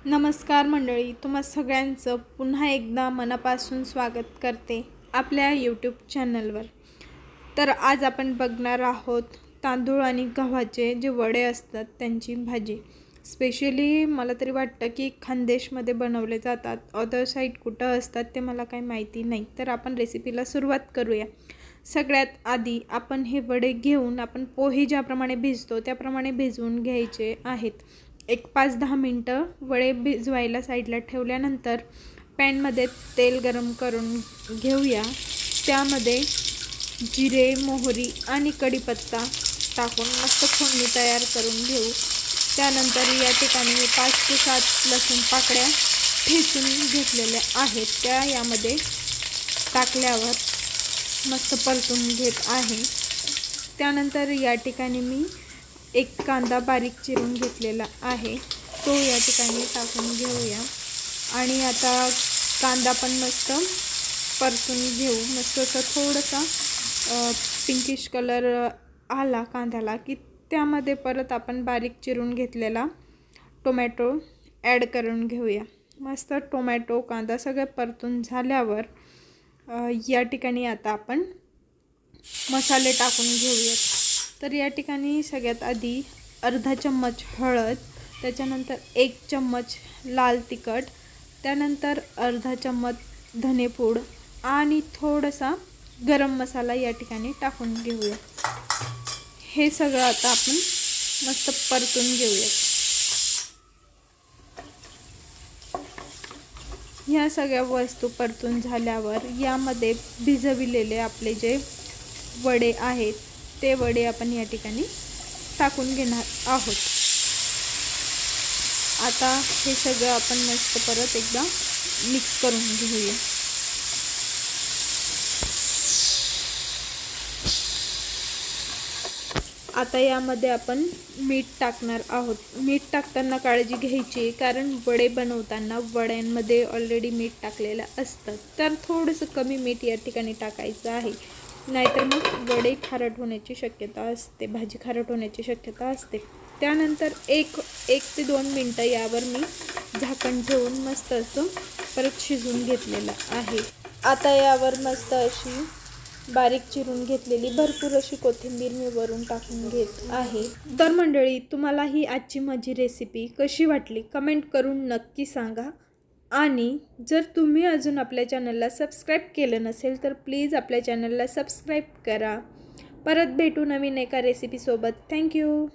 नमस्कार मंडळी, तुम्हा सगळ्यांचं पुन्हा एकदा मनापासून स्वागत करते आपल्या यूट्यूब चॅनलवर। तर आज आपण बघणार आहोत तांदूळ आणि गव्हाचे जे वडे असतात त्यांची भाजी। स्पेशली मला तरी वाटतं की खानदेशमध्ये बनवले जातात, अदर साईड कुठं असतात ते मला काही माहिती नाही। तर आपण रेसिपीला सुरुवात करूया। सगळ्यात आधी आपण हे वडे घेऊन आपण पोहे ज्याप्रमाणे भिजतो त्याप्रमाणे भिजवून घ्यायचे आहेत। एक 5-10 मिनटं वडे भिजवायला साईडला ठेवल्यानंतर पॅनमध्ये तेल गरम करून घेऊया। त्यामध्ये जिरे, मोहरी आणि कढीपत्ता टाकून मस्त फोडणी तयार करून घेऊ। त्यानंतर या ठिकाणी मी 5 ते 7 लसूण पाकळ्या ठेचून घेतलेल्या आहेत, त्या यामध्ये टाकल्यावर मस्त परतून घेत आहे। त्यानंतर या ठिकाणी मी एक कांदा बारीक चिरून घेतलेला आहे, तो या ठिकाणी टाकून घेऊया। आणि आता कांदा पण मस्त परतून घेऊ। मस्त असं थोडासा पिंकिश कलर आला कांद्याला की त्यामध्ये परत आपण बारीक चिरून घेतलेला टोमॅटो ॲड करून घेऊया। मस्त टोमॅटो कांदा सगळं परतून झाल्यावर या ठिकाणी आता आपण मसाले टाकून घेऊयात। तर या ठिकाणी सगळ्यात आधी अर्धा चम्मच हळद, त्याच्यानंतर 1 चम्मच लाल तिखट, त्यानंतर अर्धा चम्मच धनेपूड आणि थोडासा गरम मसाला या ठिकाणी टाकून घेऊया। हे सगळं आता आपण मस्त परतून घेऊया। ह्या सगळ्या वस्तू परतून झाल्यावर यामध्ये भिजविलेले आपले जे वडे आहेत ते वडे आपण या ठिकाणी टाकून घेणार आहोत। आता हे सगळं आपण मस्त परत एकदा मिक्स करून घेऊया। आता यामध्ये आपण मीठ टाकणार आहोत। मीठ टाकताना काळजी घ्यायची, कारण वडे बनवताना वड्यांमध्ये ऑलरेडी मीठ टाकलेलं असतं, तर थोडंसं कमी मीठ या ठिकाणी टाकायचं आहे, नाहीतर मग वडे खारट होण्याची शक्यता असते, भाजी खारट होण्याची शक्यता असते। त्यानंतर एक ते 2 मिनटं यावर मी झाकण ठेवून मस्त असं परत शिजवून घेतलेलं आहे। आता यावर मस्त अशी बारीक चिरून घेतलेली भरपूर अशी कोथिंबीर मी वरून टाकून घेत आहे। तर मंडळी, तुम्हाला ही आजची माझी रेसिपी कशी वाटली कमेंट करून नक्की सांगा। आणि जर तुम्ही अजून आपल्या चॅनलला सबस्क्राईब केलं नसेल तर प्लीज आपल्या चॅनलला सबस्क्राईब करा। परत भेटू नवीन एका रेसिपीसोबत। थँक्यू।